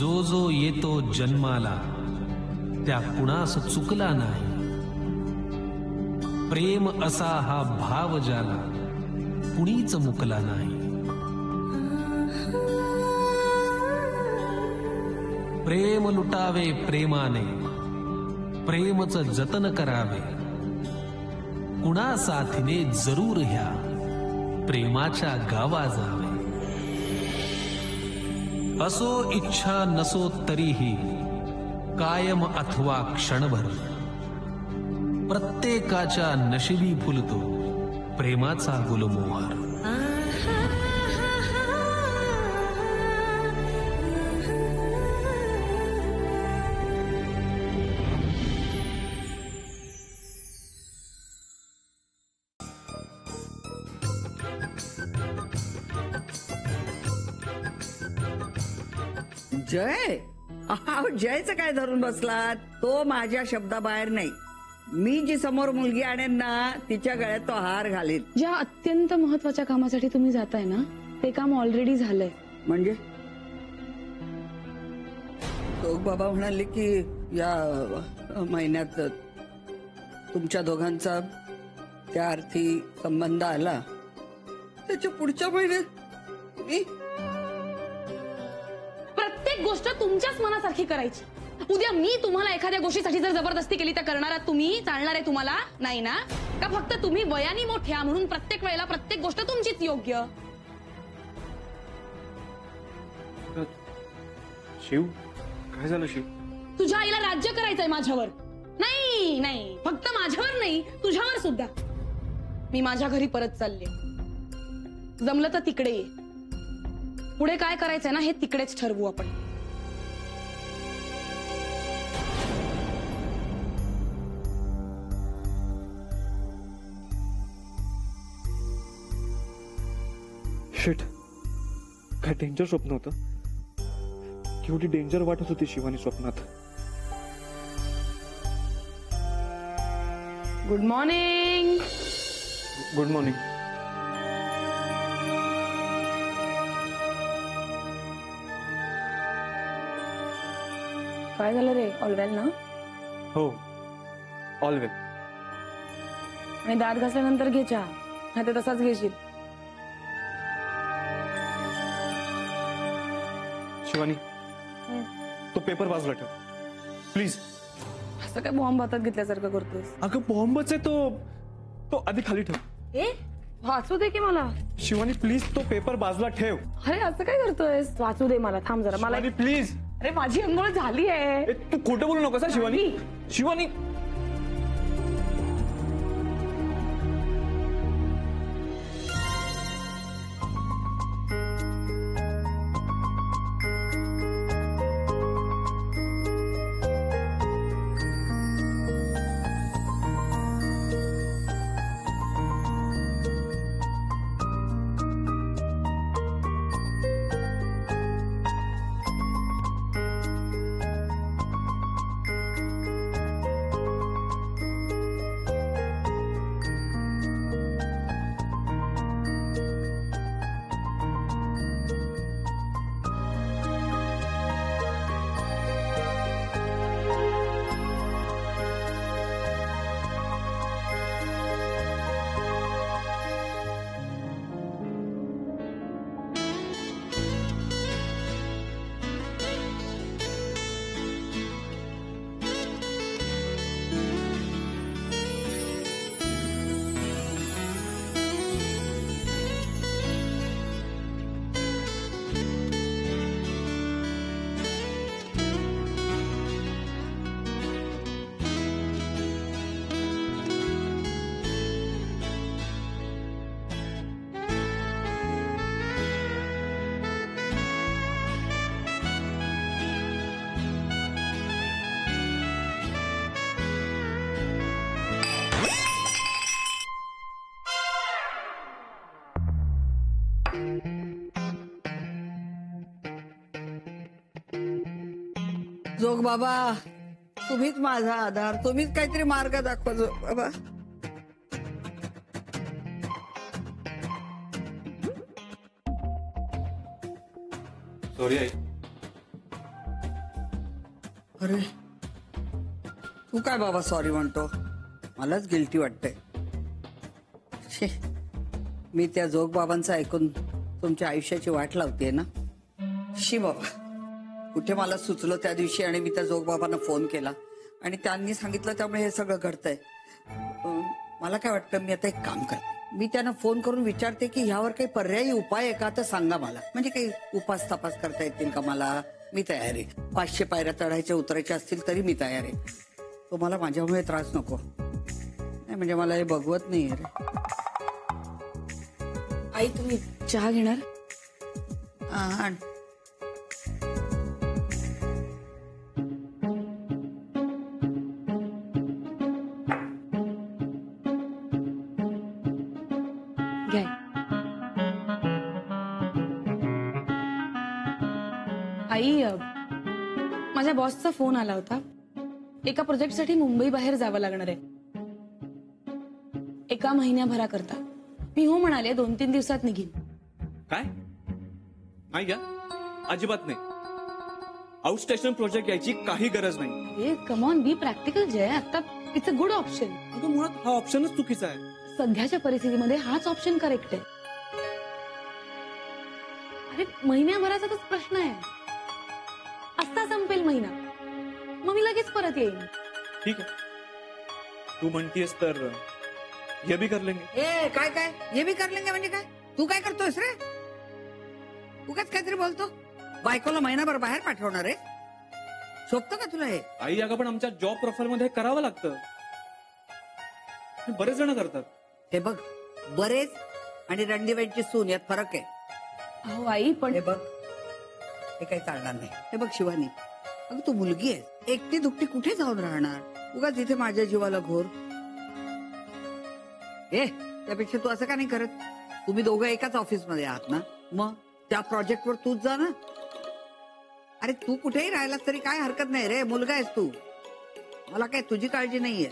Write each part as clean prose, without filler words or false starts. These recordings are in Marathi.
जो जो येतो जन्माला त्या कुणास चुकला नाही. प्रेम असा हा भाव ज्याला कुणीच मुकला नाही. प्रेम लुटावे प्रेमाने, प्रेमच जतन करावे. कुणा साथीने जरूर ह्या प्रेमाच्या गावा जावे. असो इच्छा नसो तरीही कायम अथवा क्षणभर प्रत्येकाच्या नशिबी फुलतो प्रेमाचा गुलमोहर. जय, अहो जयचं काय धरून बसलात? तो माझ्या शब्दाबाहेर नाही. मी जी समोर मुलगी आणेन ना तिच्या गळ्यात तो हार घालील. ज्या अत्यंत महत्वाच्या कामासाठी तुम्ही जाताय ना ते काम ऑलरेडी झालंय. म्हणजे तो बाबा म्हणाले की या महिन्यात तुमच्या दोघांचा त्या अर्थी संबंध आला, त्याच्या पुढच्या महिन्यात मी प्रत्येक गोष्ट तुमच्याच मनासारखी करायची. उद्या मी तुम्हाला एखाद्या गोष्टीसाठी जर जबरदस्ती केली तर करणार आहात तुम्ही? चालणार आहे तुम्हाला? नाही ना? का फक्त तुम्ही वयाने मोठ्या म्हणून प्रत्येक वेळेला प्रत्येक गोष्ट तुमचीच योग्य? शिव, काय झालं शिव? तुझ्या आईला राज्य करायचंय माझ्यावर. नाही नाही, फक्त माझ्यावर नाही तुझ्यावर सुद्धा. मी माझ्या घरी परत चालले. जमलं तर तिकडे ये. पुढे काय करायचंय ना हे तिकडेच ठरवू आपण. शिट, काय डेंजर स्वप्न होतं. केवढी डेंजर वाटत होती शिवानी स्वप्नात. Good morning. Good morning. काय झालं रे? ऑलवेल ना? हो, ऑलवेल. आणि दात घासल्यानंतर घे चहा, नाही तर तसाच घेशील. शिवानी, तो पेपर बाजूला ठेव प्लीज. असं काय बॉम्ब हातात घेतल्यासारखं करतोस? अगं बॉम्बच आहे तो. तो आधी खाली ठेव. ए, वाचू दे की मला. शिवानी प्लीज, तो पेपर बाजूला ठेव. अरे असं काय करतोयस? वाचू दे मला. थांब जरा. मला प्लीज. अरे माझी अंघोळ झाली आहे. तू खोटं बोलू नकोस शिवानी. शिवानी, जोग बाबा, तुम्हीच माझा आधार. तुम्हीच काहीतरी मार्ग दाखवा जोग बाबा. सॉरी आई, अरे तू काय बाबा सॉरी म्हणतो, मलाच गिल्टी वाटतंय. शी, मी त्या जोग बाबांचं ऐकून तुमच्या आयुष्याची वाट लावतेय ना. शी बाबा, कुठे मला सुचलं त्या दिवशी आणि मी त्या जोग बाबांना फोन केला आणि त्यांनी सांगितलं, त्यामुळे हे सगळं घडतंय. मला काय वाटतं, मी आता एक काम करते, मी त्यांना फोन करून विचारते की ह्यावर काही पर्यायी उपाय आहे का, तर सांगा मला. म्हणजे काही उपास तपास करता येतील का मला. मी तयार आहे. 500 पायऱ्या चढायच्या उतरायच्या असतील तरी मी तयार आहे. तुम्हाला माझ्यामुळे त्रास नको. नाही म्हणजे मला हे बघवत नाही रे. आई तुम्ही चहा घेणार? आण. घ्या. आई माझ्या बॉसचा फोन आला होता. एका प्रोजेक्टसाठी मुंबई बाहेर जावं लागणार आहे 1 महिन्याभराकरता. मी हो म्हणाले, 2-3 दिवसात निघीन. काय नाही का? अजिबात नाही. आउट स्टेशन प्रोजेक्ट यायची काही गरज नाही. अरे कम ऑन, बी प्रॅक्टिकल. जय, आता इट्स अ गुड ऑप्शन. अगं मुळात हा ऑप्शनच चुकीचा आहे. सध्याच्या परिस्थितीमध्ये हाच ऑप्शन करेक्ट आहे. अरे महिन्याभराचाच प्रश्न आहे. आत्ता संपेल महिना, मग मी लगेच परत येईन. ठीक आहे, तू म्हणतीयस तर ये भी कर लेंगे. ए काय काय हे बी कर लेंगे म्हणजे काय? तू काय करतोयस रे? उगाच काहीतरी बोलतो. बायकोला महिनाभर बाहेर पाठवणार आहे? शोभतं का तुला हे? आई, अगं पण आमच्या जॉब प्रोफाईल मध्ये हे करावं लागतं. हे बरेच जण करतात. हे बघ, बरेच आणि रणदिवेची सून यात फरक आहे. अहो आई, पण हे बघ, हे काही चालणार नाही. हे बघ शिवानी, अगं तू मुलगी आहे, एकटी दुकटी कुठे जाऊन राहणार? उगाच इथे माझ्या जीवाला घोर. त्यापेक्षा तू असं का नाही करत? तुम्ही दोघं एकाच ऑफिसमध्ये आहात ना, मग त्या प्रोजेक्टवर तूच जा ना. अरे तू कुठेही राहिलास तरी काय हरकत नाही रे, मुलगा आहेस तू. मला काय तुझी काळजी नाहीये.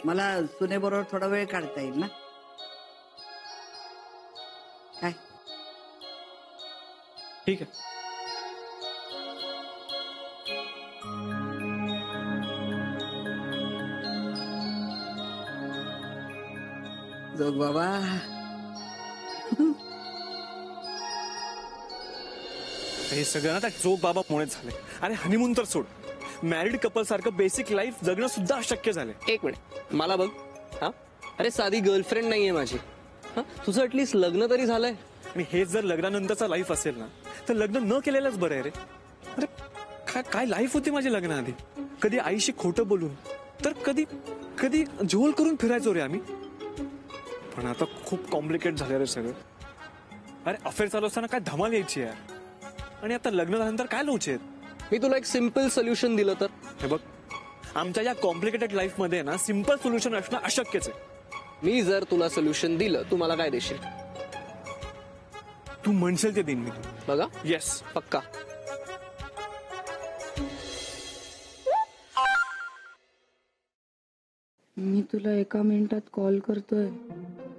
मला सुनेबरोबर थोडा वेळ काढता येईल ना. काय ठीक आहे. जोग बाबा, हे सगळं ना त्या जोग बाबा मुळेच झाले. अरे हनीमून तर सोड, मॅरिड कपल सारखं बेसिक लाईफ जगणं सुद्धा अशक्य झालंय. एक मिनिट, मला बघ. हा, अरे साधी गर्लफ्रेंड नाहीये माझी. हा, तुझं ऍटलीस्ट लग्न तरी झालंय. आणि हेच जर लग्नानंतरचा लाईफ असेल ना, तर लग्न न केलेलंच बरं आहे रे. अरे काय लाईफ होती माझी लग्नाआधी. कधी आईशी खोटं बोलून, तर कधी कधी झोल करून फिरायचो रे आम्ही. पण आता खूप कॉम्प्लिकेट झालं रे सगळं. अरे अफेअर चालू असताना काय धमाल यायची यार, आणि आता लग्न झाल्यानंतर काय लोचे आहेत. मी तुला एक सिम्पल सोल्युशन दिलं तर? हे बघ, आमच्या या कॉम्प्लिकेटेड लाईफ मध्ये ना सिम्पल सोल्युशन असणं अशक्यच आहे. मी जर तुला सोल्युशन दिलं, तू मला काय देशील? तू म्हणशील ते दिन मी. बघा, येस, पक्का. मी तुला 1 मिनिटात कॉल करतोय,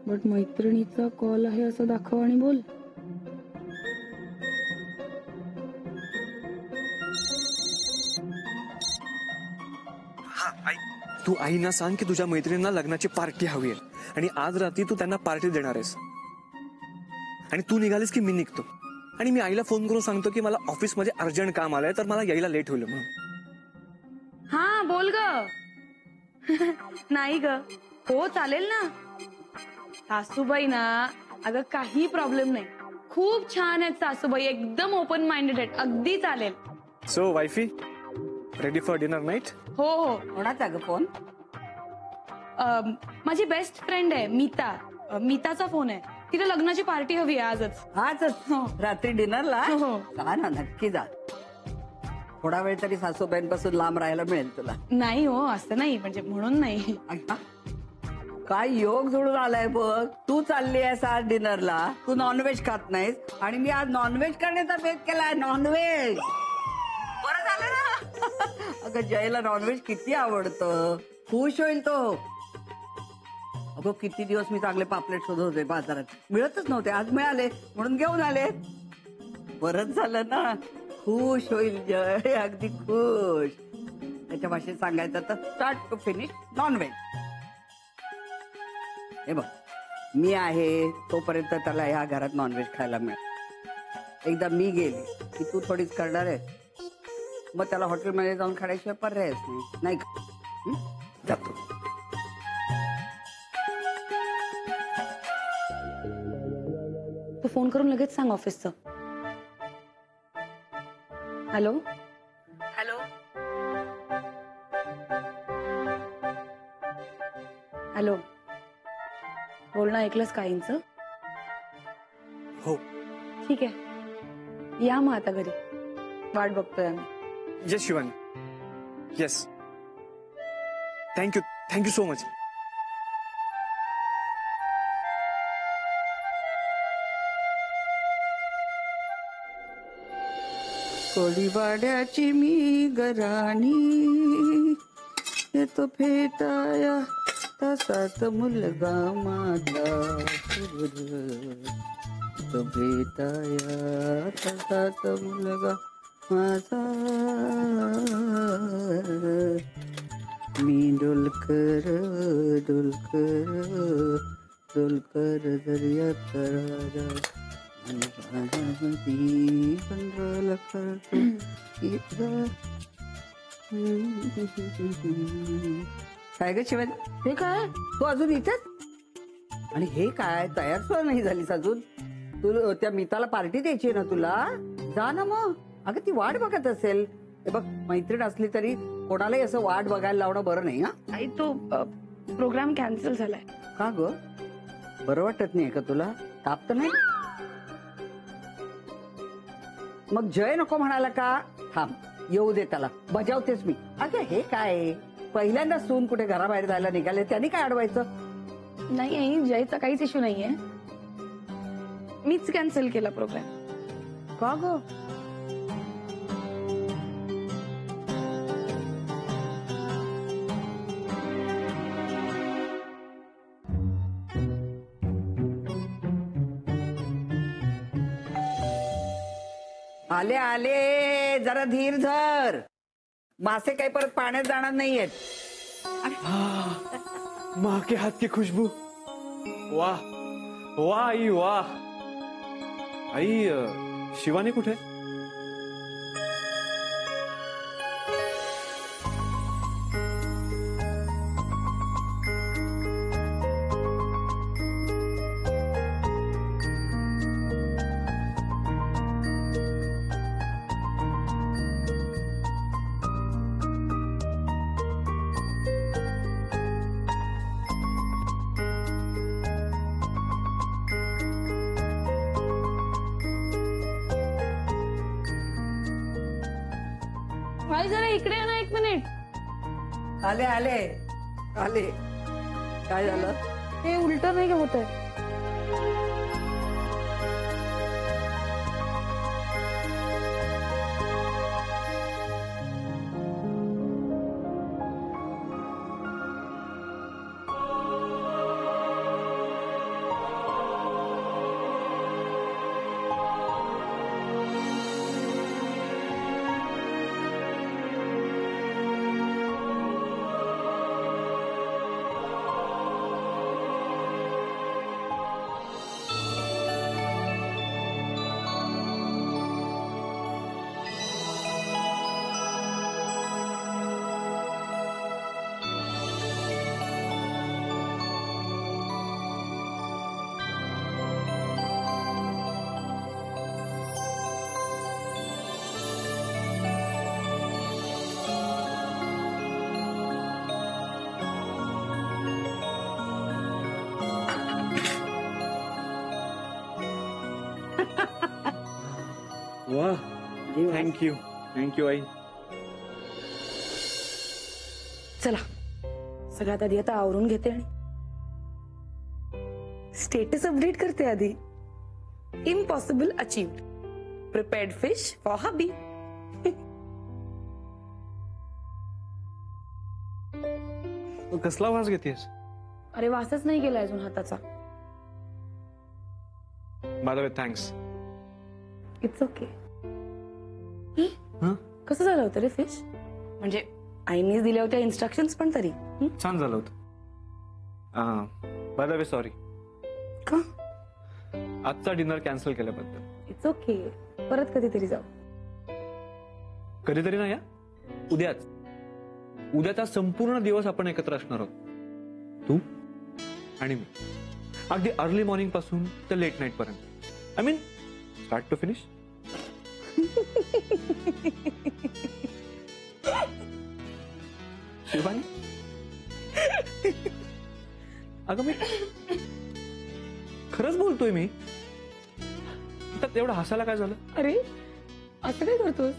बट मैत्रिणीचा कॉल आहे असं दाखव आणि बोल. तू आईना सांग की तुझ्या मैत्रिणींना लग्नाची पार्टी हवी आहे, आणि आज रात्री तू त्यांना पार्टी देणार आहेस. आणि तू निघालीस की मी निघतो, आणि मी आईला फोन करून सांगतो की मला ऑफिसमध्ये अर्जंट काम आलंय, तर मला यायला लेट होईल म्हणून. हा बोल ग. नाही ग, हो चालेल ना. सासूबाई ना, अगं काही प्रॉब्लेम नाही, खूप छान आहेत सासूबाई, एकदम ओपन माइंडेड आहेत, अगदी चालेल. So wifey, ready for dinner night? हो हो. कोणाचा ग फोन? माझी बेस्ट फ्रेंड आहे मीता. मीताचा फोन आहे. तिला लग्नाची पार्टी हवी आहे आजच. आजच हो. रात्री डिनरला? हो. जा ना, नक्की जा. थोडा वेळ तरी सासूबाईंपासून लांब राहायला मिळेल तुला. नाही हो, असं नाही, म्हणजे म्हणून नाही. अच्छा, काय योग जुळून आलाय बघ. तू चालली आहेस आज डिनरला, तू नॉनव्हेज खात नाहीस, आणि मी आज नॉनव्हेज करण्याचा बेत केलाय. नॉनव्हेज बरं झालं ना. अगं जयला नॉनव्हेज किती आवडतं, खुश होईल तो. अगं किती दिवस मी चांगले पापलेट शोधत होते बाजारात, मिळतच नव्हते, आज मिळाले म्हणून घेऊन आले. बरंच झालं ना, खुश होईल जय, अगदी खुश. त्याच्या भाषेत सांगायचं तर स्टार्ट टू फिनिश नॉनव्हेज. हे बघ, मी आहे तोपर्यंत त्याला ह्या घरात नॉनव्हेज खायला मिळेल. एकदा मी गेली की तू थोडीच करणार आहे, मग त्याला हॉटेलमध्ये जाऊन खाण्याशिवाय पर्यायच नाही का? जातो. तू फोन करून लगेच सांग ऑफिसचं. हॅलो हॅलो हॅलो, बोल ना, ऐकलंस काहींचं? हो. ठीक आहे, या मग आता घरी, वाट बघतोय आम्ही. Yes Shivani, yes. Thank you so much. कोळीवाड्याची मी गराणी, येतो भेटाया तसाच मुलगा माझा, तो भेटाया तसाच मुलगा माझा. मी डोलकर डोलकर डोलकर दर्यात राजा, काय ग शिवाय, हे काय तू अजून इथेच? आणि हे काय तयार सुद्धा नाही झालीस अजून? तू त्या मिताला पार्टी द्यायची ना तुला, जा ना मग. अगं ती वाट बघत असेल. हे बघ, मैत्रीण असली तरी कोणालाही असं वाट बघायला लावणं बरं नाही. हा, आई, तो प्रोग्राम कॅन्सल झालाय. का ग? बरं वाटत नाही का तुला? ताप तर नाही? मग जय नको म्हणाला का? थांब, येऊ दे त्याला, बजावतेच मी. अगं हे काय, पहिल्यांदा सून कुठे घराबाहेर जायला निघाले, त्यांनी काय अडवायचं? नाही आई, जयचा काहीच इश्यू नाहीये, मीच कॅन्सल केला प्रोग्राम. का ग? आले आले, जरा धीर धर. मासे काही परत पाण्यात जाणार नाहीयेत. माँ के हाथ की खुशबू, वाह वाह आई वाह. आई, शिवानी कुठे? आई, जरा इकडे या ना, एक मिनिट. आले आले आले. काय झालं? हे उलट नाही का होत आहे? वाह, थँक्यू आई. चला, सगळ्यात आधी आता आवरून घेते आणि स्टेटस अपडेट करते. आधी impossible achieved, prepared fish for hubby. कसला वास घेतेस? अरे, वासच नाही गेला अजून हाताचा. By the way, thanks. It's okay. हं? कसं झालं होतं रे फिश? म्हणजे आईनीच दिल्या होत्या इन्स्ट्रक्शन्स पण तरी. छान झालं होतं. बाय द वे सॉरी का? आजचा डिनर कॅन्सल केल्याबद्दल. It's okay. परत कधीतरी जाऊ. कधीतरी ना या उद्याच. उद्याचा संपूर्ण दिवस आपण एकत्र असणार आहोत, तू आणि मी. अगदी अर्ली मॉर्निंग पासून तर लेट नाईट पर्यंत. I mean start to finish. Shivani, अगं मी खरंच बोलतोय मी. तर एवढं हसायला काय झालं? अरे असं काय करतोस?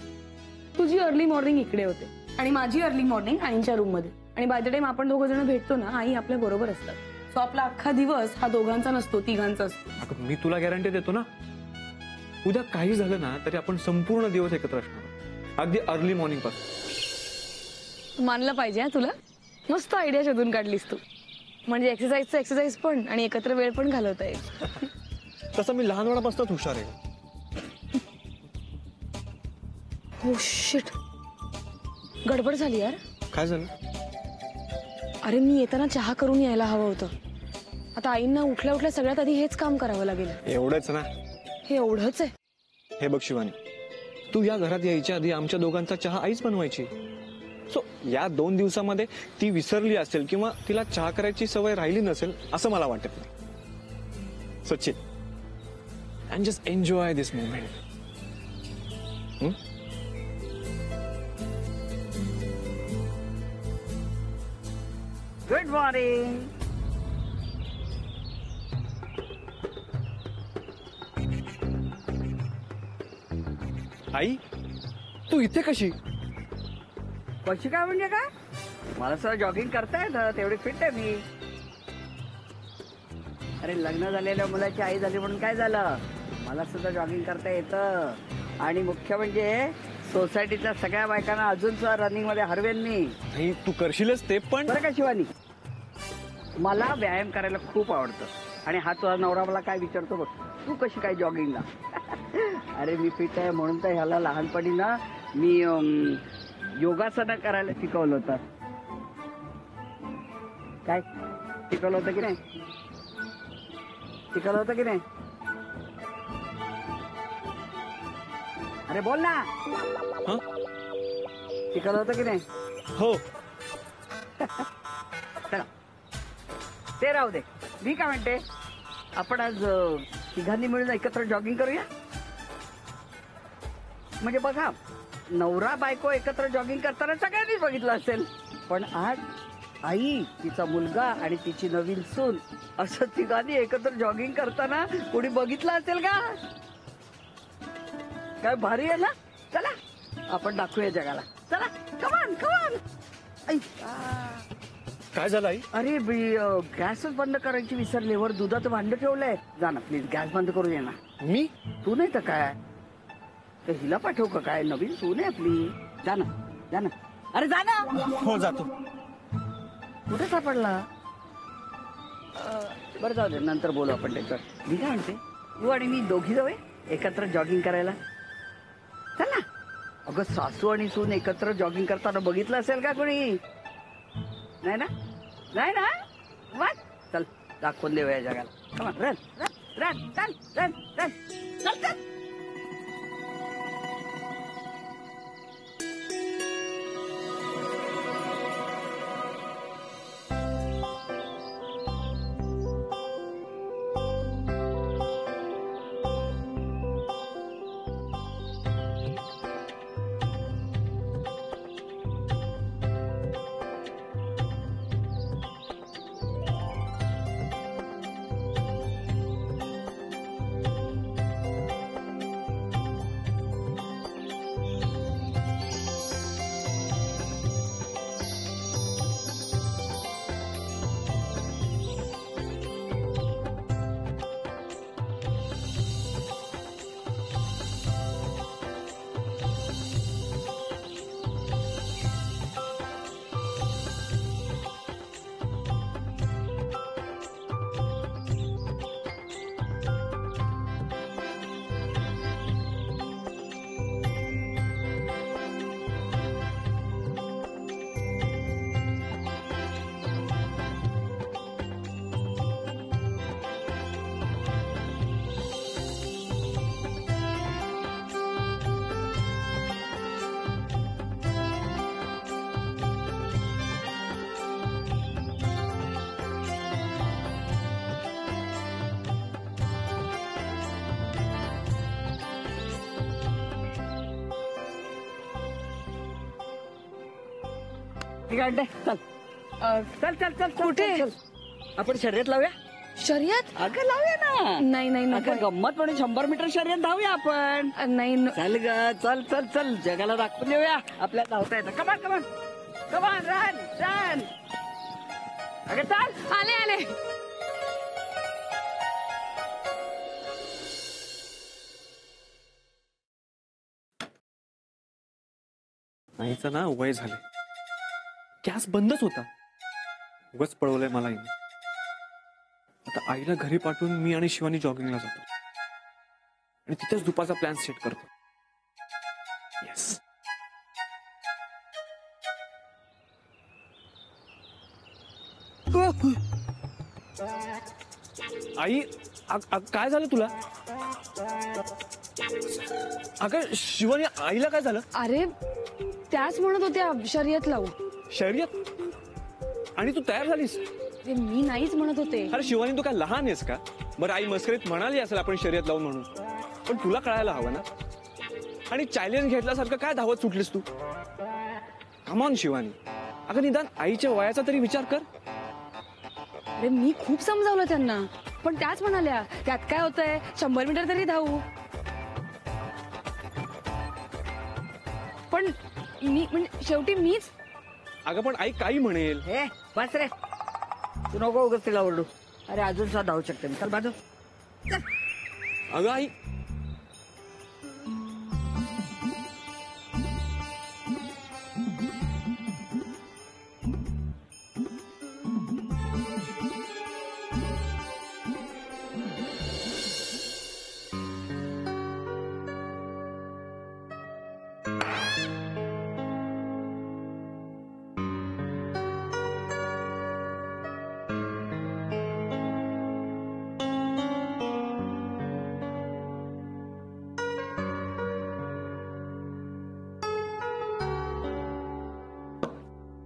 तुझी अर्ली मॉर्निंग इकडे होते आणि माझी अर्ली मॉर्निंग आईंच्या रूम मध्ये. आणि बाय द टाइम आपण दोघं जण भेटतो ना, आई आपल्या बरोबर असतात. सो आपला अख्खा दिवस हा दोघांचा नसतो, तिघांचा असतो. अगं मी तुला गॅरंटी देतो ना, उद्या काही झालं ना तरी आपण संपूर्ण दिवस एकत्र असणार आहोत. अगदी अर्ली मॉर्निंग पासून. मानलं पाहिजे हा तुला. मस्त आयडिया शोधून काढलीस तू. म्हणजे एक्सरसाइज पण आणि एकत्र वेळ पण घालवता येईल. तसं मी लहानपणापासूनच हुशार आहे. हो शिट, गडबड झाली यार. काय झालं? अरे मी येताना चहा करून यायला हवं होतं. आता आईंना उठल्या उठल्या सगळ्यात आधी हेच काम करावं लागेल. एवढंच ना? हे एवढंच आहे. हे बघ शिवानी, तू या घरात यायच्या आधी आमच्या दोघांचा चहा आईच बनवायची. सो या 2 दिवसामध्ये ती विसरली असेल किंवा तिला चहा करायची सवय राहिली नसेल असं मला वाटत नाही. So chill and just enjoy this moment. Good morning. आई, तू इथे कशी? कशी काय म्हणजे काय? मला सुद्धा जॉगिंग करता येतं, तेवढी फिट आहे मी. अरे लग्न झालेल्या मुलाची आई झाली म्हणून काय झालं? मला सुद्धा जॉगिंग करता येतं. आणि मुख्य म्हणजे सोसायटीतल्या सगळ्या बायकांना अजून सुद्धा रनिंग मध्ये हरवेल मी. आई तू करशीलच ते, पण बरं का शिवानी, मला व्यायाम करायला खूप आवडतं. आणि हा तुझा नवरा मला काय विचारतो बघ, तू कशी काय जॉगिंगला? अरे मी फिट आहे म्हणून तर ह्याला लहानपणी ना मी योगासनं करायला शिकवलं होतं. काय शिकवलं होतं की नाही? शिकवलं होतं की नाही? अरे बोल ना. हं? शिकवलं होतं की नाही? हो. चला ते राहू दे. मी काय म्हणते, आपण आज तिघांनी मिळून एकत्र जॉगिंग करूया. म्हणजे बघा, नवरा बायको एकत्र जॉगिंग करताना सगळ्यांनीच बघितलं असेल. पण आज आई, तिचा मुलगा आणि तिची नवीन सून असं तिघांनी एकत्र जॉगिंग करताना कोणी बघितलं असेल का? काय भारी आहे ना. चला आपण दाखवूया जगाला. चला कमान कमान. काय झालं आई? अरे गॅसच बंद करायची विसरले. वर दुधाचं भांड ठेवलंय. जा ना प्लीज, गॅस बंद करून ये ना. मी? तू नाही तर काय, तर हिला पाठव का काय? नवीन सून आहे आपली. जा ना जा ना. अरे जा ना. हो जातो. कुठे सापडला? बरं जाऊ दे, नंतर बोलू आपण त्याच्यावर. मी काय म्हणते, तू आणि मी दोघी जाऊया एकत्र जॉगिंग करायला. चल ना. अगं सासू आणि सून एकत्र जॉगिंग करताना बघितलं असेल का कोणी? नाही ना? नाही ना? वाट चल दाखवून देऊया जगाला. कमान रन रन रन चल रन रन चल चल. मी काय म्हणते? चल चल चल चल कुठे? चल. आपण शर्यत लावूया. शर्यत? अगं लावूया ना. नाही नाही नको. अगं गंमत म्हणून 100 मीटर शर्यत धावूया आपण. नाही चल ग चल चल चल जगाला दाखवून देऊया आपल्याला धावता येतं. कमान कमान कमान रन रन. अगं चल. आले आले. आईचं ना वय झाले, गॅस बंदच होता, उगाच पळवलंय मला आईने. आता आईला घरी पाठवून मी आणि शिवानी जॉगिंगला जातो आणि तिथेच दुपारचा प्लॅन सेट करतो. येस. आई काय झालं तुला? अगं शिवानी, आईला काय झालं? अरे त्याच म्हणत होत्या शर्यत लावू. शर्यत? आणि तू तयार झालीस? अरे मी नाहीच म्हणत होते. अरे शिवानी, तू काय लहान आहेस का? बरं, आई मस्करीत म्हणाली असेल आपण शर्यत लावून म्हणून, पण तुला कळायला हवं ना. आणि चॅलेंज घेतल्यासारखं काय धावत सुटलीस तू? कमॉन शिवानी, अगं निदान आईच्या वयाचा तरी विचार कर. अरे मी खूप समजावलं त्यांना, पण त्याच म्हणाल्या त्यात काय होतंय, 100 मीटर तरी धावू. पण मी म्हणजे शेवटी मीच. अगं पण आई काही म्हणेल. हे बस रे, तू नको उगाच तिला ओरडू. अरे अजून सुद्धा धावू शकते मी. चल बाजू. अगं आई,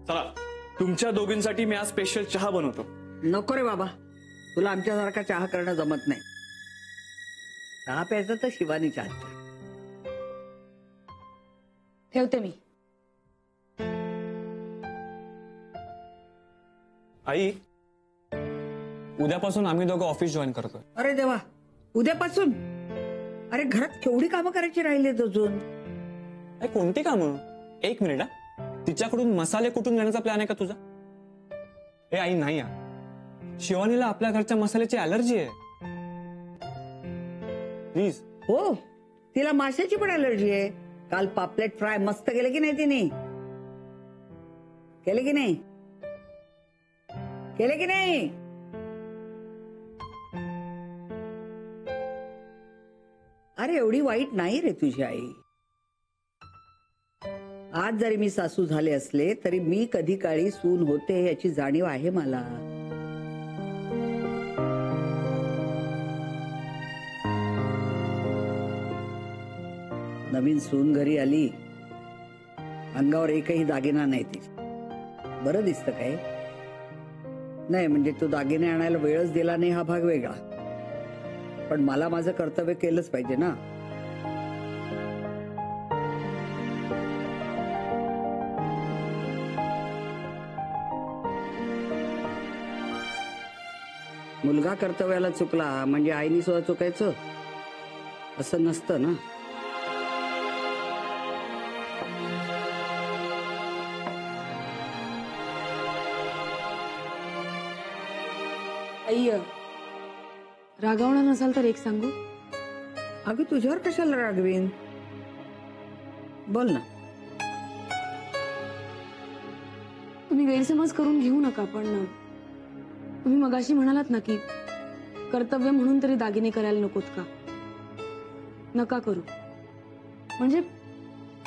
चला तुमच्या दोघींसाठी मी आज स्पेशल चहा बनवतो. नको रे बाबा, तुला आमच्यासारखा चहा करणं जमत नाही. चहा प्यायचा तर शिवानी चहा. ठेवते मी. आई, उद्यापासून आम्ही दोघं ऑफिस जॉईन करतोय. अरे देवा, उद्यापासून? अरे घरात केवढी कामं करायची राहिलीत अजून. कोणती कामं? एक मिनिट. तिच्याकडून मसाले कुटून घेण्याचा प्लॅन आहे का तुझा? ए आई, नाही. शिवानीला आपल्या घरच्या मसाल्याची अलर्जी आहे. प्लीज. हो, तिला माशाची पण अलर्जी आहे. काल पापलेट फ्राय मस्त केले की नाही तिने? केले की नाही? केले की नाही? अरे एवढी वाईट नाही रे तुझी आई. आज जरी मी सासू झाले असले तरी मी कधी काळी सून होते याची जाणीव आहे मला. नवीन सून घरी आली, अंगावर एकही दागिना नाही तिच्या. बरं दिसतं काय? नाही म्हणजे तो दागिने आणायला वेळच दिला नाही हा भाग वेगळा, पण मला माझं कर्तव्य केलंच पाहिजे ना. मुलगा कर्तव्याला चुकला म्हणजे आईनी सुद्धा चुकायचं असं नसतं ना. आई, रागावणार नसाल तर एक सांगू? अगं तुझ्यावर कशाला रागवीन, बोल ना. तुम्ही गैरसमज करून घेऊ नका, पण तुम्ही मगाशी म्हणालात ना की कर्तव्य म्हणून तरी दागिने करायला नकोत का? नका करू. म्हणजे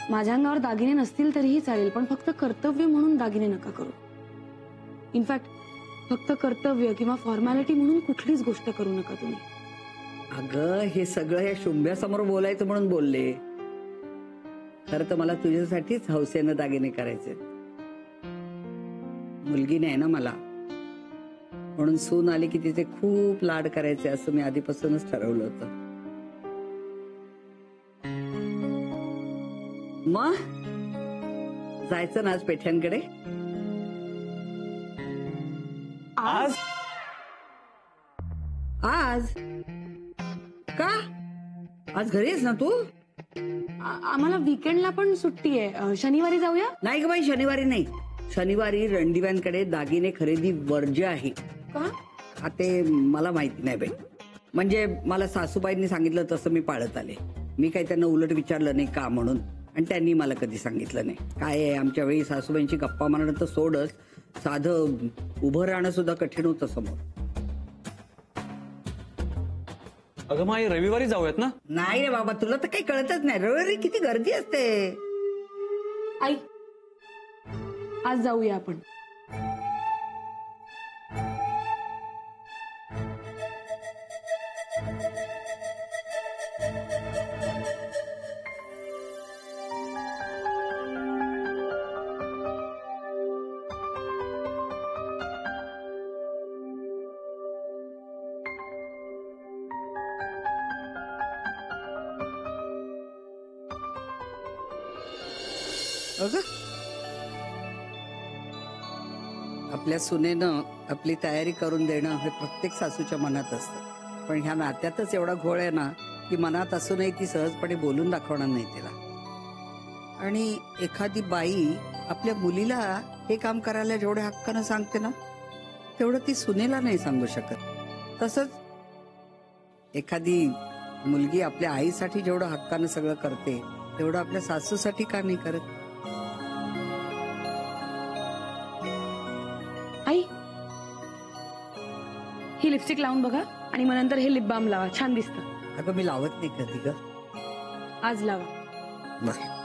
माझ्या अंगावर दागिने नसतील तरीही चालेल, पण फक्त कर्तव्य म्हणून दागिने नका करू. इनफॅक्ट फक्त कर्तव्य किंवा फॉर्मॅलिटी म्हणून कुठलीच गोष्ट करू नका तुम्ही. अगं हे सगळं या शुंभ्यासमोर बोलायचं म्हणून बोलले. खरं तर मला तुझ्यासाठीच हौसेनं दागिने करायचे. मुलगी नाही ना मला, म्हणून सून आली की तिचे खूप लाड करायचे असं मी आधीपासूनच ठरवलं होतं. मग जायचं ना आज पेठ्यांकडे? आज आज का आज घरी आहेस ना तू? आम्हाला वीकेंडला पण सुट्टी आहे. शनिवारी जाऊया. नाही ग बाई, शनिवारी नाही. शनिवारी रणदिव्यांकडे दागिने खरेदी वर्ज्य आहे. का? ते मला माहिती नाही बाई. म्हणजे मला सासूबाईंनी सांगितलं तसं मी पाळत आले. मी काही त्यांना उलट विचारलं नाही का म्हणून, आणि त्यांनी मला कधी सांगितलं नाही. काय आहे, आमच्या वेळी सासूबाईंची गप्पा मारणं तर सोडच, साधं उभं राहणं सुद्धा कठीण होतं समोर. अगं माई, रविवारी जाऊयात ना. नाही रे बाबा, तुला तर काही कळतच नाही. रविवारी किती गर्दी असते. आई, आज जाऊया आपण. अगं, आपल्या सुनेनं आपली तयारी करून देणं हे प्रत्येक सासूच्या मनात असतं. पण ह्या नात्यातच एवढा घोळ आहे ना की मनात असूनही ती सहजपणे बोलून दाखवणार नाही तिला. आणि एखादी बाई आपल्या मुलीला हे काम करायला जेवढ्या हक्कानं सांगते ना, तेवढं ती सुनेला नाही सांगू शकत. तसंच एखादी मुलगी आपल्या आईसाठी जेवढं हक्कानं सगळं करते, तेवढं आपल्या सासूसाठी का नाही करत? आई, ही लिपस्टिक लावून बघा आणि मग नंतर हे लिप बाम लावा. छान दिसतं. अगं मी लावत नाही कधी ग. आज लावा. बरं.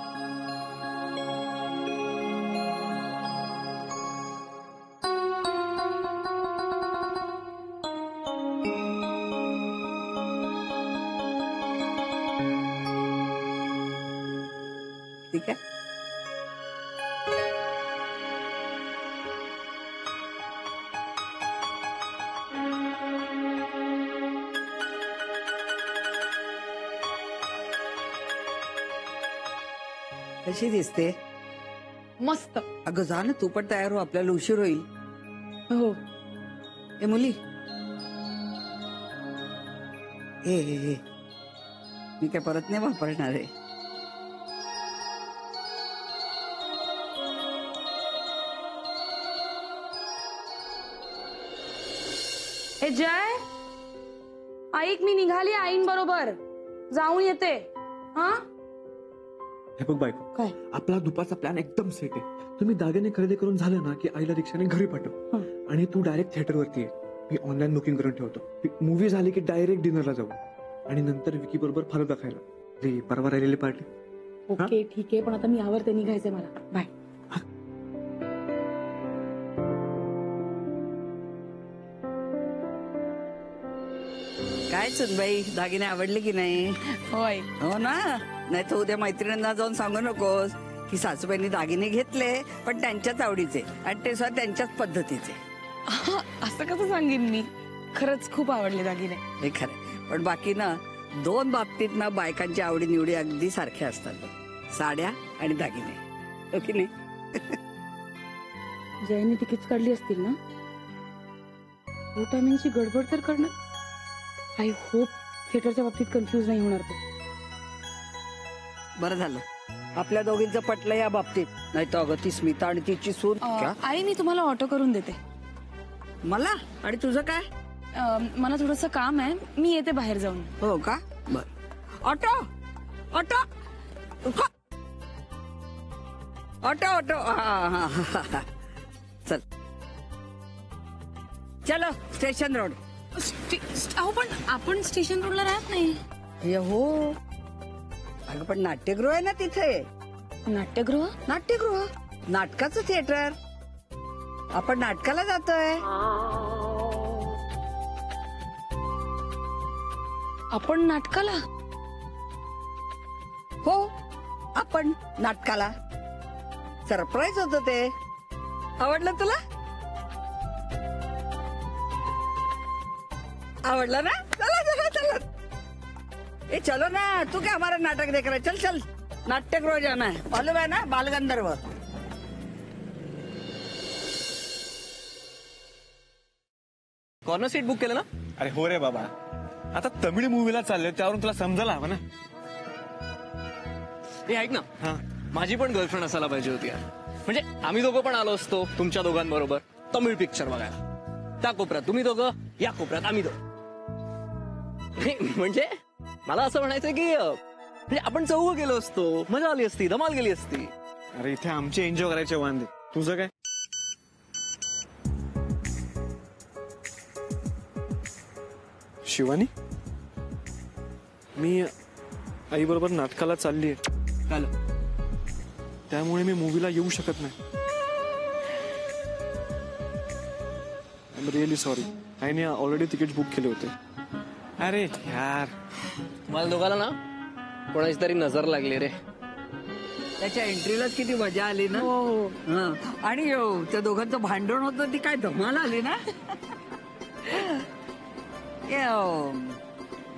ठीक आहे. कशी दिसते? मस्त. अगं जा ना, तू पण तयार हो, आपल्याला उशीर होईल. हो. ए मुली, ए ए ए, मी काय परत नाही वापरणार आहे. ए जय, ऐक, मी निघाली आईंबरोबर. जाऊन येते. हा, हे बघ बायको, काय? आपला दुपारचा प्लॅन एकदम सेट आहे. तुम्ही दागिने खरेदी करून झाले ना की आईला रिक्षाने घरी पाठव, आणि तू डायरेक्ट थिएटरवरती आहे. मी ऑनलाईन बुकिंग करून ठेवतो. मूवी झाली की डायरेक्ट डिनरला जाऊ, आणि नंतर विकी बरोबर फालुदा खायला. ती परवा राहिलेली पार्टी. ओके ठीक आहे, पण आता मी आवरते, निघायचंय मला. बाय. काय सुनबाई, दागिने आवडले की नाही? होय. हो ना. नाही तर उद्या मैत्रिणींना जाऊन सांगू नकोस की सासूबाईंनी दागिने घेतले, पण त्यांच्याच आवडीचे, आणि ते सुद्धा त्यांच्याच पद्धतीचे. असं कसं सांगेन मी? खरंच खूप आवडले दागिने. हे खरं. पण बाकी ना, दोन बाबतीत ना बायकांची आवडी निवडी अगदी सारख्या असतात, साड्या आणि दागिने. हो की नाही? जयने तिकीट काढली असतील ना? हो, टायमिंगची गडबड तर करणार. आय होप थिएटरच्या बाबतीत कन्फ्युज नाही होणार तो. बरं झालं आपल्या दोघींचं पटलं या बाबतीत. नाही तर अगं ती स्मिता आणि तिची सून. क्या? आई, मी तुम्हाला ऑटो करून देते. मला? आणि तुझं काय? मला थोडस काम आहे, मी येते बाहेर जाऊन. हो का? बर. Auto auto auto auto. हा हा हा. चल चलो स्टेशन रोड. अहो, पण आपण स्टेशन रोडला राहत नाही. हे हो, अगं पण नाट्यगृह आहे ना तिथे. नाट्यगृह? नाट्यगृह, नाटकाचं थिएटर. आपण नाटकाला जातोय. आपण नाटकाला? हो, आपण नाटकाला. सरप्राईज होतं ते. आवडलं तुला? आवडलं ना? चला चला चला. ए चलो ना, तू क्या हमारा नाटक देख रहा है? चल चल, नाट्यगृह जाना है. मालूम है ना, बालगंधर्व. कॉर्नर सीट बुक केलं ना? अरे हो रे बाबा, आता तमिळ मूवीला चाललोय, त्यावरून तुला समजायला हवं ना. हे ऐक ना, हा. माझी पण गर्लफ्रेंड असायला पाहिजे होती यार. म्हणजे आम्ही दोघं पण आलो असतो तुमच्या दोघांबरोबर तमिळ पिक्चर बघायला. त्या कोपऱ्यात तुम्ही दोघं, या कोपऱ्यात आम्ही दोघं. म्हणजे मला असं म्हणायचंय की म्हणजे आपण चौघं गेलो असतो, मजा आली असती, धमाल गेली असती. अरे इथे आमचे एन्जॉय करायचे वांदे, तुझं काय? शिवानी, मी आई बरोबर नाटकाला चाललीये, त्यामुळे मी मूवीला येऊ शकत नाही. I am really sorry. आईने ऑलरेडी तिकीट बुक केले होते. अरे यार, मला दोघाला ना कोणाची तरी नजर लागली रे. त्याच्या एंट्रीलाच किती मजा आली ना. हं. आणि त्या दोघांचं भांडण होतं ती काय धमाल आली ना.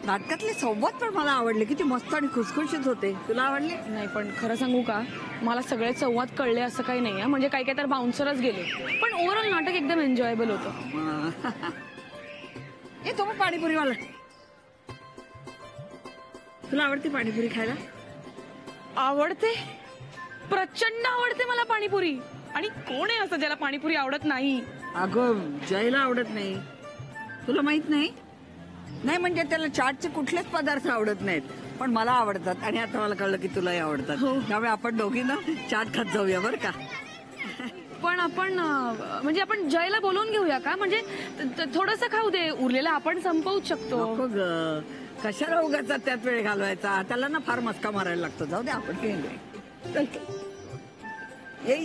नाटकातले संवाद पण मला आवडले, किती मस्त आणि खुसखुशीत होते. तुला आवडले? नाही पण खरं सांगू का, मला सगळे संवाद कळले असं काही नाही. म्हणजे काही काही तर बाउन्सरच गेले, पण ओव्हरऑल नाटक एकदम एन्जॉयबल होतं. ए तो पाणीपुरीवाला, तुला आवडते पाणीपुरी खायला? आवडते, प्रचंड आवडते मला पाणीपुरी. आणि कोण आहे असं ज्याला पाणीपुरी आवडत नाही? अगं जयला आवडत नाही, तुला माहित नाही? नाही म्हणजे त्याला चाटचे कुठलेच पदार्थ आवडत नाहीत, पण मला आवडतात. आणि आता मला कळलं की तुलाही आवडतात. त्यामुळे आपण दोघी ना चाट खात जाऊया बरं का. पण आपण म्हणजे आपण जयला बोलवून घेऊया का? म्हणजे थोडस खाऊ दे, उरलेलं आपण संपवूच शकतो. नको ग, कशाला उगाच त्यात वेळ घालवायचा. त्याला ना फार मस्का मारायला लागतो. जाऊ दे, आपण घेऊया. ये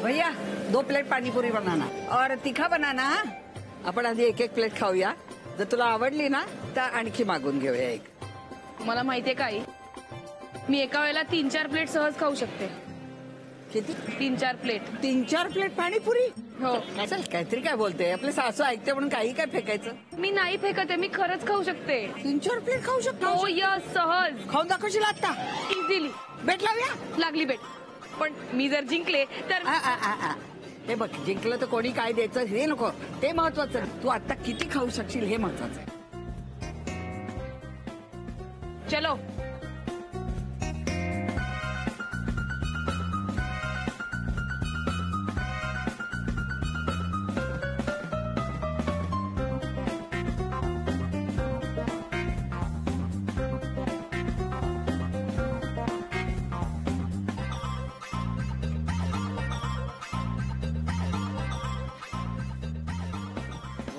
भैया, 2 प्लेट पाणीपुरी बनाना और तीखा बनाना. आपण आधी एक एक प्लेट खाऊया. जर तुला आवडली ना तर आणखी मागून घेऊया एक. मला माहितीये काय, मी एका वेळेला 3-4 प्लेट सहज खाऊ शकते. किती? 3-4 प्लेट. 3-4 प्लेट पाणीपुरी? हो. चल, काहीतरी काय बोलते. आपले सासू ऐकते म्हणून काही काय फेकायचं. मी नाही फेकत आहे, मी खरंच खाऊ शकते. 3-4 प्लेट खाऊ शकतो? हो यस, सहज. खाऊन दाखवशील आता? इझिली. बेट लावूया. लागली बेट. पण मी जर जिंकले तर हे बघ, जिंकलं तर कोणी काय द्यायचं हे नको, ते महत्वाचं. तू आता किती खाऊ शकशील हे महत्वाचं आहे. चलो.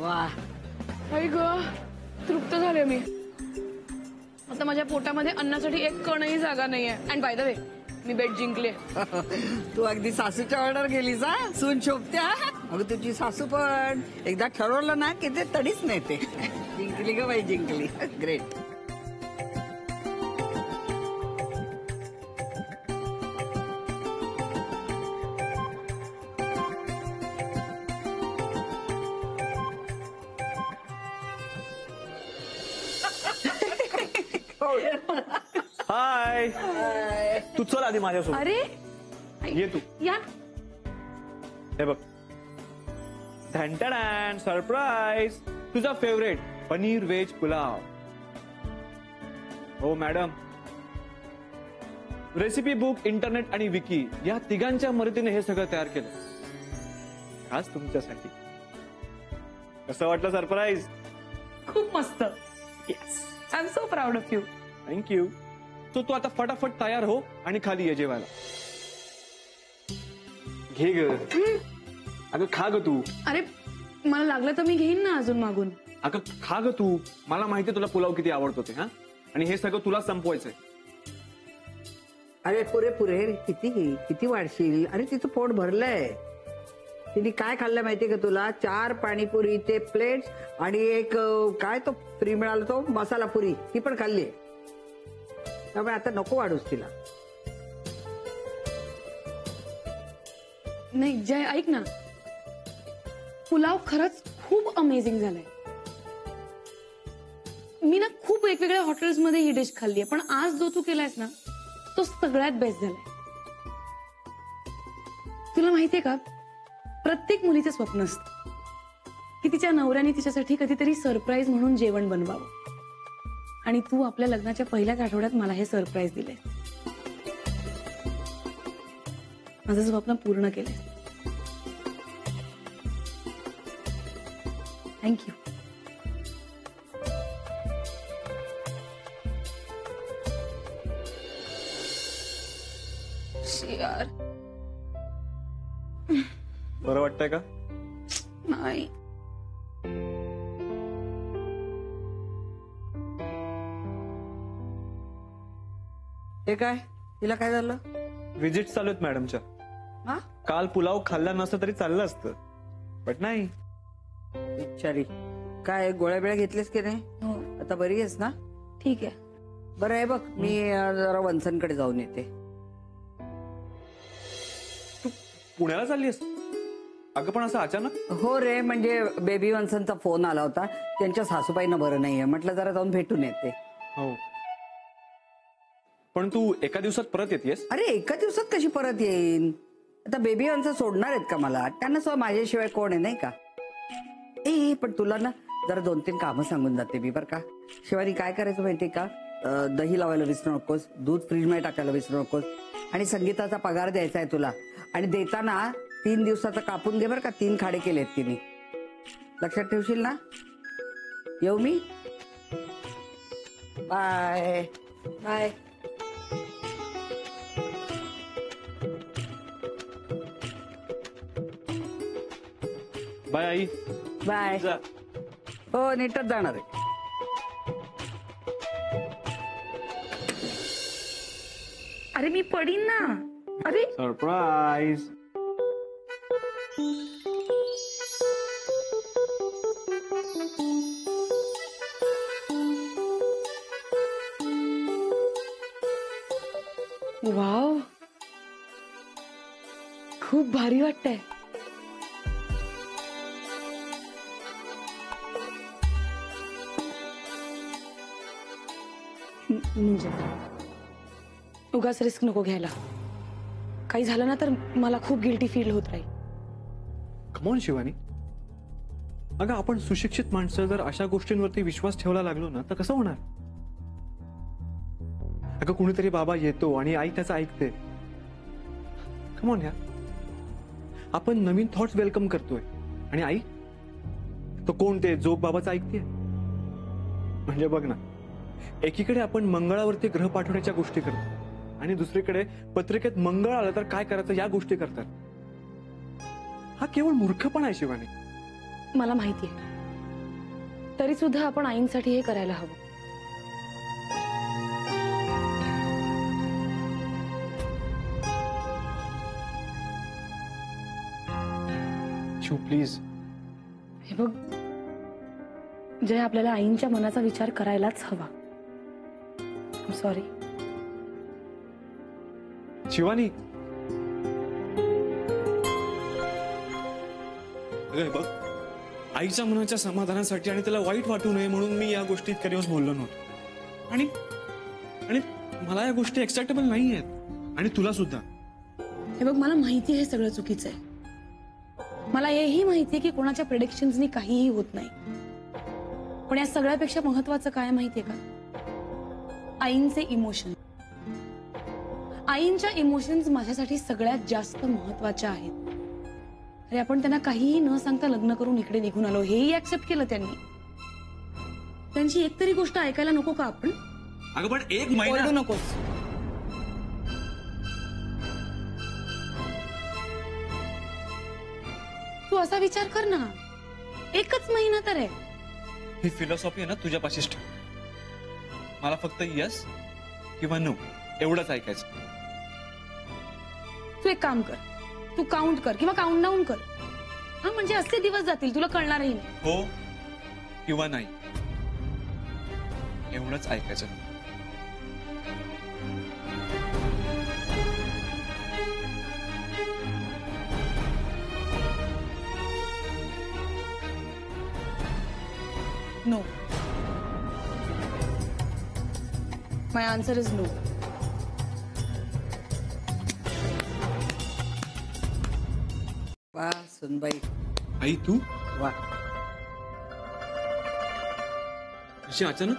वा, आई ग, तृप्त झाले मी. आता माझ्या पोटामध्ये अन्नासाठी एक कणही जागा नाहीये. अँड बाय द वे, मी बेट जिंकले. तू अगदी सासूच्या ऑर्डर गेलीस हा. सून शोभत्या. अगं तुझी सासू पण एकदा ठरवलं ना की ते तडीच नाही. ते जिंकली ग बाई, जिंकली. ग्रेट. हाय. तू चल आधी माझ्यासोबत. अरे ये तू. या. हे बघ, धंटडान सरप्राईज, तुझा फेवरेट पनीर व्हेज पुलाव. हो मॅडम, रेसिपी बुक, इंटरनेट आणि विकी या तिघांच्या मदतीने हे सगळं तयार केलं खास तुमच्यासाठी. कसं वाटलं सरप्राईज? खूप मस्त. Yes, I am so proud of you. Thank you. तो तू आता फटाफट तयार हो आणि खाली ये जेवायला. घे ग. अगं खा ग तू. अरे मला लागलं तर मी घेईन ना अजून मागून. अगं खा ग तू. मला माहितीये तुला पुलाव किती आवडतो ते. हा, आणि हे सगळं तुला संपवायचंय. अरे पुरे पुरे किती वाढशील. अरे तिचं पोट भरलंय. तिने काय खाल्लं माहितीये का तुला? 4 पाणीपुरीचे प्लेट्स आणि एक काय तो फ्री मिळाला तो मसाला पुरी, ती पण खाल्ली. त्यामुळे आता नको वाढूस तिला. नाही जय, ऐक ना, पुलाव खरंच खूप अमेझिंग झालाय. मी ना खूप वेगवेगळ्या हॉटेल्समध्ये ही डिश खाल्ली आहे, पण आज जो तू केलायस ना तो सगळ्यात बेस्ट झालाय. तुला माहितीये का, प्रत्येक मुलीचं स्वप्न असतं की तिच्या नवऱ्याने तिच्यासाठी कधीतरी सरप्राईज म्हणून जेवण बनवावं. आणि तू आपल्या लग्नाच्या पहिल्याच आठवड्यात मला हे सरप्राईज दिले. माझं स्वप्न पूर्ण केलंय. थँक्यू. यार बरं वाटतंय का? नाही. हे काय तिला काय झालं? विजिट चालू आहेत मॅडमच्या. हा काल पुलाव खाल्ला नसता तरी चाललं असतं, बट नाही. बिचारी. काय गोळ्या बिळ्या घेतलीस की नाही? हो आता बरी आहेस ना? ठीक आहे. बरं आहे बघ, मी जरा वंसनकडे जाऊन येते. पुण्याला चाललीस? अगं पण असं अचानक? हो रे, म्हणजे बेबी वंसनचा फोन आला होता. त्यांच्या सासूबाईंना बरं नाहीये, म्हटलं जरा जाऊन भेटून येते. हो, पण तू एका दिवसात परत येतेस? अरे एका दिवसात कशी परत येईन? आता बेबी वंसन सोडणार आहेत का मला? त्यांना सो माझ्याशिवाय कोण आहे, नाही का? पण तुला ना जरा 2-3 कामं सांगून जाते मी, बरं का? शिवानी, काय करायचं माहितीये का? दही लावायला विसरू नकोस, दूध फ्रीजमध्ये टाकायला विसरू नकोस, आणि संगीताचा पगार द्यायचा आहे तुला. आणि देताना 3 दिवसाचा कापून घे, बरं का? 3 खाडे केलेत तिने. लक्षात ठेवशील ना? येऊ मी? Bye bye. बाय आई. बाय. जा. हो, नीटच जाणार आहे. अरे मी पडीन ना. अरे सरप्राईज. वाव, खूप भारी वाटतंय. म्हणजे उगाच रिस्क नको घ्यायला. काही झालं ना तर मला खूप गिल्टी फील होत राहील. कमॉन शिवानी. अगं आपण सुशिक्षित माणसं जर अशा गोष्टींवरती विश्वास ठेवायला लागलो ना तर कसं होणार? अगं कुणीतरी बाबा येतो आणि आई त्याचं ऐकते. कमॉन यार, आपण नवीन थॉट्स वेलकम करतोय आणि आई तो कोण ते जोग बाबाचं ऐकतेय. म्हणजे बघ ना, एकीकडे आपण मंगळावरती ग्रह पाठवण्याच्या गोष्टी करतो आणि दुसरीकडे पत्रिकेत मंगळ आलं तर काय करायचं या गोष्टी करतात. हा केवळ मूर्खपणा आहे शिवानी. मला माहितीये, तरी सुद्धा आपण आईंसाठी हे करायला हवं. शिव प्लीज. हे बघ जय, आपल्याला आईंच्या मनाचा विचार करायलाच हवा. सॉरी शिवानी. अगं बघ, आईच्या मनाच्या समाधानासाठी आणि त्याला वाईट वाटू नये म्हणून मी या गोष्टी इतक्या दिवस बोललो नव्हतो. आणि आणि मला या गोष्टी एक्सेप्टेबल नाही आहेत, आणि तुला सुद्धा. हे बघ, मला माहिती हे सगळं चुकीचं आहे. मला हेही माहितीये की कोणाच्या प्रेडिक्शन्सनी काहीही होत नाही. पण या सगळ्यापेक्षा महत्वाचं काय माहितीये का? आईंचे इमोशन. आईंच्या इमोशन्स माझ्यासाठी सगळ्यात जास्त महत्वाच्या आहेत. अरे आपण त्यांना काहीही न सांगता लग्न करून इकडे निघून आलो, हेही ऍक्सेप्ट केलं त्यांनी. त्यांची एक तरी गोष्ट ऐकायला नको का आपण? अगं पण एक ओरडू महिना नकोस. तू असा विचार कर ना, एकच महिना तर आहे. ही फिलॉसॉफी आहे ना तुझ्यापाशीच ठेव. मला फक्त यस किंवा नो एवढंच ऐकायचं. तू एक काम कर, तू काउंट कर किंवा काउंट डाऊन कर. हा, म्हणजे असे दिवस जातील तुला कळणारही नाही. हो किंवा नाही एवढंच ऐकायचं. No. My answer is no. वा सुनबाई, आई तू वा. अशी अचानक?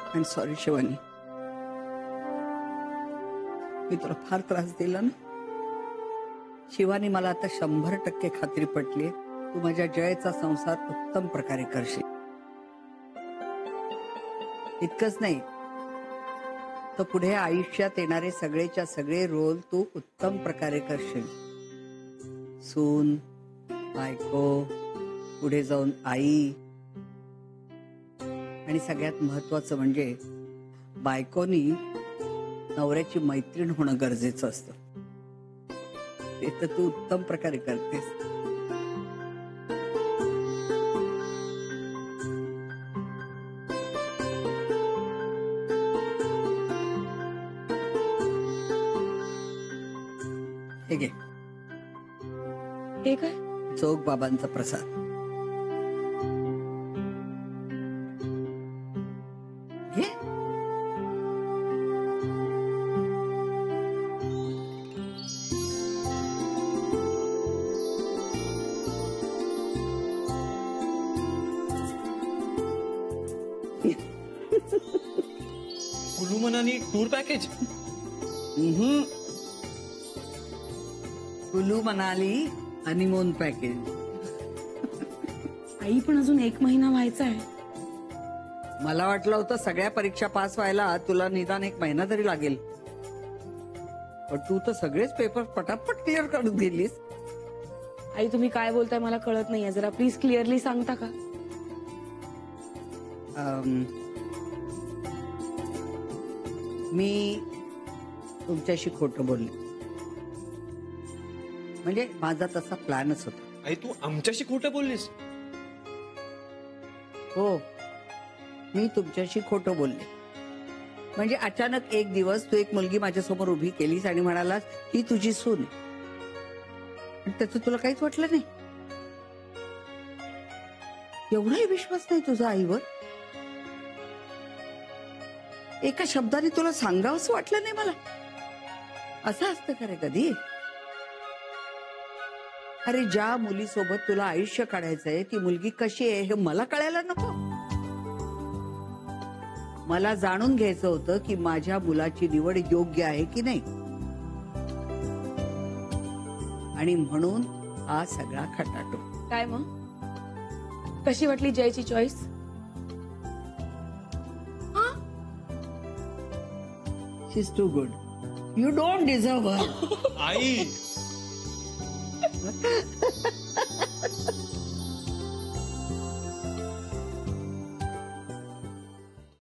आय एम सॉरी शिवानी, मी तुला फार त्रास दिला ना. शिवानी, मला आता 100% खात्री पटली, तू माझ्या जयचा संसार उत्तम प्रकारे करशील. इतकंच नाही तर पुढे आयुष्यात येणारे सगळेच्या सगळे रोल तू उत्तम प्रकारे करशील. सून, बायको, पुढे जाऊन आई, आणि सगळ्यात महत्वाचं म्हणजे बायकोनी नवऱ्याची मैत्रीण होणं गरजेचं असतं. ते तर तू उत्तम प्रकारे करतेस. हे घे, हे काय? जोग बाबांचा प्रसाद. घे. Kullu Manali tour package. Kullu Manali honeymoon package. आई, पण अजून 1 महिना व्हायचा आहे. मला वाटलं होतं सगळ्या परीक्षा पास व्हायला तुला निदान 1 महिना तरी लागेल, पण तू तर सगळेच पेपर पटापट क्लिअर करत गेलीस. आई, तुम्ही काय बोलताय मला कळत नाहीये, जरा प्लीज क्लिअरली सांगता का? मी तुमच्याशी खोटं बोलले, म्हणजे माझा तसा प्लॅनच होता. आई, तू आमच्याशी खोटं बोललीस? हो, मी तुमच्याशी खोटं बोलले. म्हणजे अचानक एक दिवस तू एक मुलगी माझ्यासमोर उभी केलीस आणि म्हणालास ही तुझी सून आहे. आणि त्याचं तुला काहीच वाटलं नाही? एवढाही विश्वास नाही तुझा आईवर? एका शब्दाने तुला सांगावंच वाटलं नाही मला? असं असतं का रे कधी? अरे, ज्या मुलीसोबत तुला आयुष्य काढायचंय ती मुलगी कशी आहे हे मला कळायला नको? मला जाणून घ्यायचं होतं की माझ्या मुलाची निवड योग्य आहे की नाही, आणि म्हणून हा सगळा खटाटो. काय मग? कशी वाटली जयची चॉईस? She is too good. You don't deserve her. I